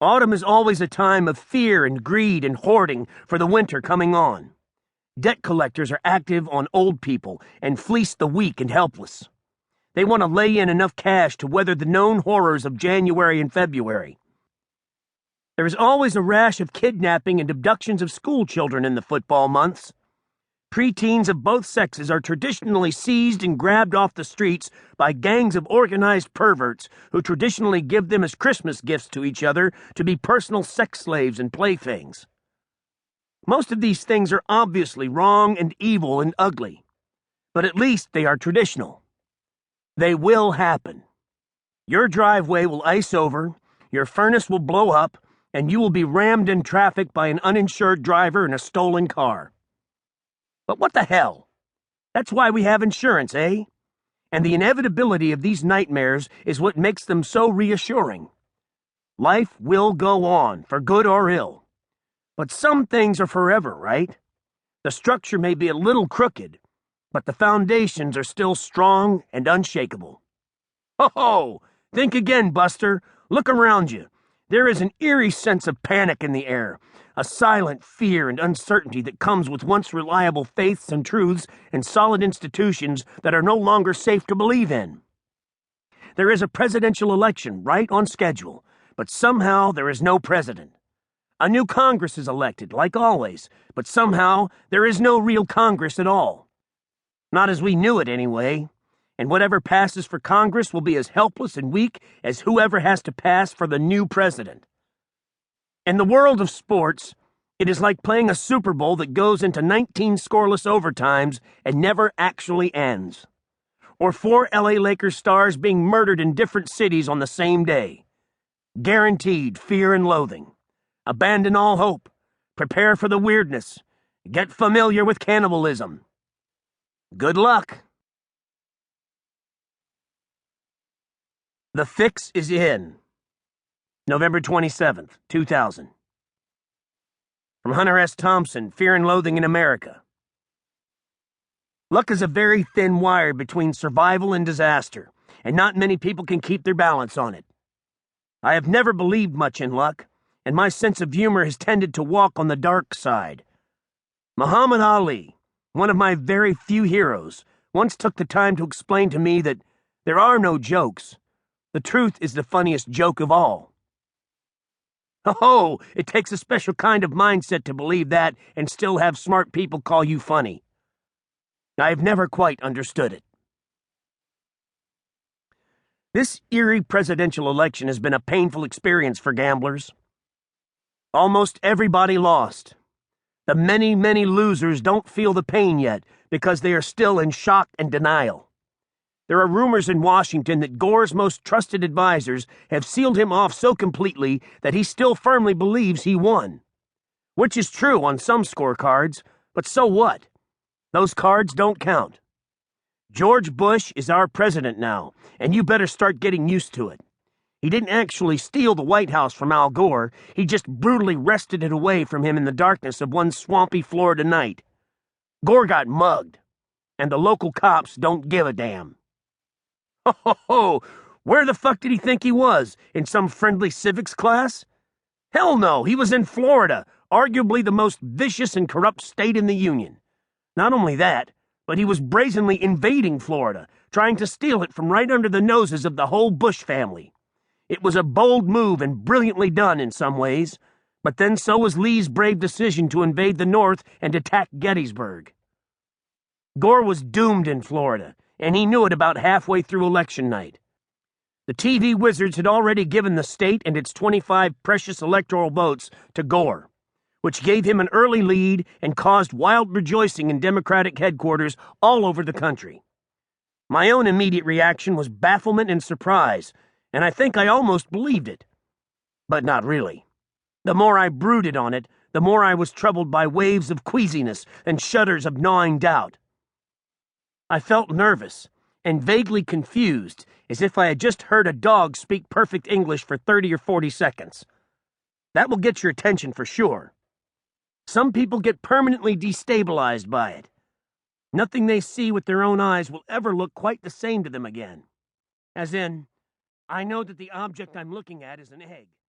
Autumn is always a time of fear and greed and hoarding for the winter coming on. Debt collectors are active on old people and fleece the weak and helpless. They want to lay in enough cash to weather the known horrors of January and February. There is always a rash of kidnapping and abductions of school children in the football months. Preteens of both sexes are traditionally seized and grabbed off the streets by gangs of organized perverts who traditionally give them as Christmas gifts to each other to be personal sex slaves and playthings. Most of these things are obviously wrong and evil and ugly, but at least they are traditional. They will happen. Your driveway will ice over, your furnace will blow up, and you will be rammed in traffic by an uninsured driver in a stolen car. But what the hell? That's why we have insurance, eh? And the inevitability of these nightmares is what makes them so reassuring. Life will go on, for good or ill. But some things are forever, right? The structure may be a little crooked, but the foundations are still strong and unshakable. Ho-ho! Think again, Buster. Look around you. There is an eerie sense of panic in the air, a silent fear and uncertainty that comes with once reliable faiths and truths and solid institutions that are no longer safe to believe in. There is a presidential election right on schedule, but somehow there is no president. A new Congress is elected, like always, but somehow there is no real Congress at all. Not as we knew it, anyway. And whatever passes for Congress will be as helpless and weak as whoever has to pass for the new president. In the world of sports, it is like playing a Super Bowl that goes into 19 scoreless overtimes and never actually ends. Or 4 LA Lakers stars being murdered in different cities on the same day. Guaranteed fear and loathing. Abandon all hope. Prepare for the weirdness. Get familiar with cannibalism. Good luck. The Fix is In. November 27th, 2000. From Hunter S. Thompson, Fear and Loathing in America. Luck is a very thin wire between survival and disaster, and not many people can keep their balance on it. I have never believed much in luck, and my sense of humor has tended to walk on the dark side. Muhammad Ali, one of my very few heroes, once took the time to explain to me that there are no jokes. The truth is the funniest joke of all. Oh, it takes a special kind of mindset to believe that and still have smart people call you funny. I've never quite understood it. This eerie presidential election has been a painful experience for gamblers. Almost everybody lost. The many, many losers don't feel the pain yet because they are still in shock and denial. There are rumors in Washington that Gore's most trusted advisors have sealed him off so completely that he still firmly believes he won. Which is true on some scorecards, but so what? Those cards don't count. George Bush is our president now, and you better start getting used to it. He didn't actually steal the White House from Al Gore, he just brutally wrested it away from him in the darkness of one swampy Florida night. Gore got mugged, and the local cops don't give a damn. Ho! Where the fuck did he think he was? In some friendly civics class? Hell no, he was in Florida, arguably the most vicious and corrupt state in the Union. Not only that, but he was brazenly invading Florida, trying to steal it from right under the noses of the whole Bush family. It was a bold move and brilliantly done in some ways, but then so was Lee's brave decision to invade the North and attack Gettysburg. Gore was doomed in Florida, and he knew it about halfway through election night. The TV wizards had already given the state and its 25 precious electoral votes to Gore, which gave him an early lead and caused wild rejoicing in Democratic headquarters all over the country. My own immediate reaction was bafflement and surprise, and I think I almost believed it. But not really. The more I brooded on it, the more I was troubled by waves of queasiness and shudders of gnawing doubt. I felt nervous and vaguely confused, as if I had just heard a dog speak perfect English for 30 or 40 seconds. That will get your attention for sure. Some people get permanently destabilized by it. Nothing they see with their own eyes will ever look quite the same to them again. As in, I know that the object I'm looking at is an egg.